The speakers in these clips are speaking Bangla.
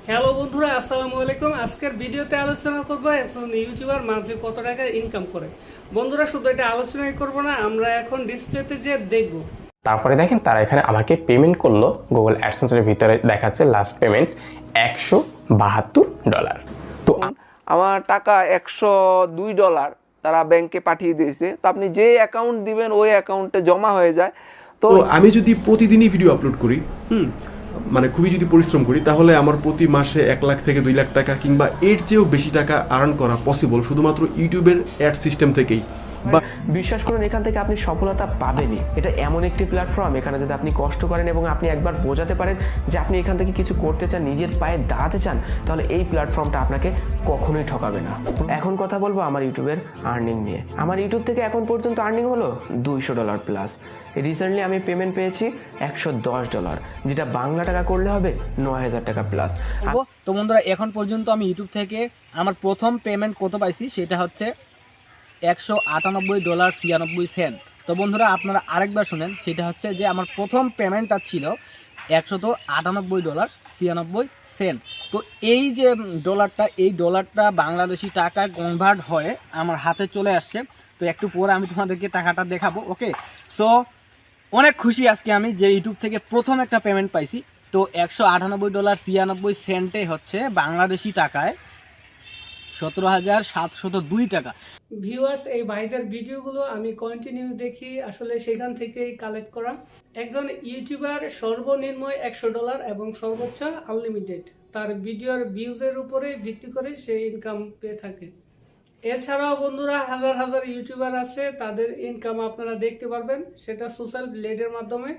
হ্যালো বন্ধুরা, আসসালামু আলাইকুম। আজকের ভিডিওতে আলোচনা করব একজন ইউটিউবার মান্থলি কত টাকা ইনকাম করে। বন্ধুরা, শুধু এটা আলোচনাই করব না, আমরা এখন ডিসপ্লেতে যে দেখব। তারপরে দেখেন তারা এখানে আমাকে পেমেন্ট করলো। গুগল অ্যাডসেন্সের ভিতরে দেখাচ্ছে লাস্ট পেমেন্ট $172। তো আমার টাকা $102 তারা ব্যাংকে পাঠিয়ে দিয়েছে। তো আপনি যে অ্যাকাউন্ট দিবেন ওই অ্যাকাউন্টে জমা হয়ে যায়। তো আমি যদি প্রতিদিনই ভিডিও আপলোড করি, মানে খুবই যদি পরিশ্রম করি, তাহলে আমার প্রতি মাসে 1 লাখ থেকে 2 লাখ টাকা কিংবা এর চেয়েও বেশি টাকা আর্ন করা পসিবল শুধুমাত্র ইউটিউবের অ্যাড সিস্টেম থেকেই। বা বিশ্বাস করুন, এখান থেকে আপনি সফলতা পাবেনই। এটা এমন একটি প্ল্যাটফর্ম, এখানে যদি আপনি কষ্ট করেন এবং আপনি একবার বোঝাতে পারেন যে আপনি এখান থেকে কিছু করতে চান, নিজের পায়ে দাঁড়াতে চান, তাহলে এই প্ল্যাটফর্মটা আপনাকে কখনোই ঠকাবে না। এখন কথা বলবো আমার ইউটিউবের আর্নিং নিয়ে। আমার ইউটিউব থেকে এখন পর্যন্ত আর্নিং হলো $200 প্লাস। রিসেন্টলি আমি পেমেন্ট পেয়েছি $110, যেটা বাংলা টাকা করলে হবে 9,000 টাকা প্লাস। তো বন্ধুরা, এখন পর্যন্ত আমি ইউটিউব থেকে আমার প্রথম পেমেন্ট কত পাইছি সেটা হচ্ছে $198.96। তো বন্ধুরা, আপনারা আরেকবার শুনেন, সেটা হচ্ছে যে আমার প্রথম পেমেন্টটা ছিল $198.96। তো এই যে ডলারটা বাংলাদেশি টাকায় কনভার্ট হয়ে আমার হাতে চলে আসছে। তো একটু পরে আমি তোমাদেরকে টাকাটা দেখাবো। ওকে, সো অনেক খুশি আজকে আমি যে ইউটিউব থেকে প্রথম একটা পেমেন্ট পাইছি। তো $198.96 হচ্ছে বাংলাদেশি টাকায় 17,702 টাকা। ভিউয়ার্স, এই ভাইদের ভিডিওগুলো আমি কন্টিনিউ দেখি, আসলে সেখান থেকেই কালেক্ট করা। একজন ইউটিউবার সর্বনিম্ন $100 এবং সর্বোচ্চ আনলিমিটেড তার ভিডিওর ভিউজের উপরে ভিত্তি করে সে ইনকাম পেয়ে থাকে। এছাড়াও বন্ধুরা, হাজার হাজার ইউটিউবার আছে, তাদের ইনকাম আপনারা দেখতে পারবেন, সেটা সোশ্যাল ব্লেডের মাধ্যমে।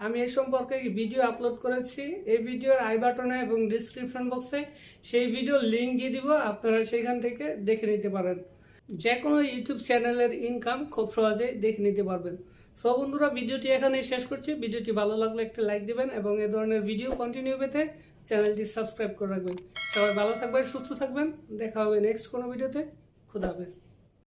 আমি এই সম্পর্কে ভিডিও আপলোড করেছি, এই ভিডিওর আই বাটনে এবং ডিসক্রিপশন বক্সে সেই ভিডিওর লিঙ্ক দিয়ে দিব, আপনারা সেখান থেকে দেখে নিতে পারেন। যে কোনো ইউটিউব চ্যানেলের ইনকাম খুব সহজেই দেখে নিতে পারবেন। সো বন্ধুরা, ভিডিওটি এখানেই শেষ করছি। ভিডিওটি ভালো লাগলে একটা লাইক দিবেন এবং এ ধরনের ভিডিও কন্টিনিউ পেতে চ্যানেলটি সাবস্ক্রাইব করে রাখবেন। সবাই ভালো থাকবেন, সুস্থ থাকবেন, দেখা হবে নেক্সট কোনো ভিডিওতে। খুদা হাফেজ।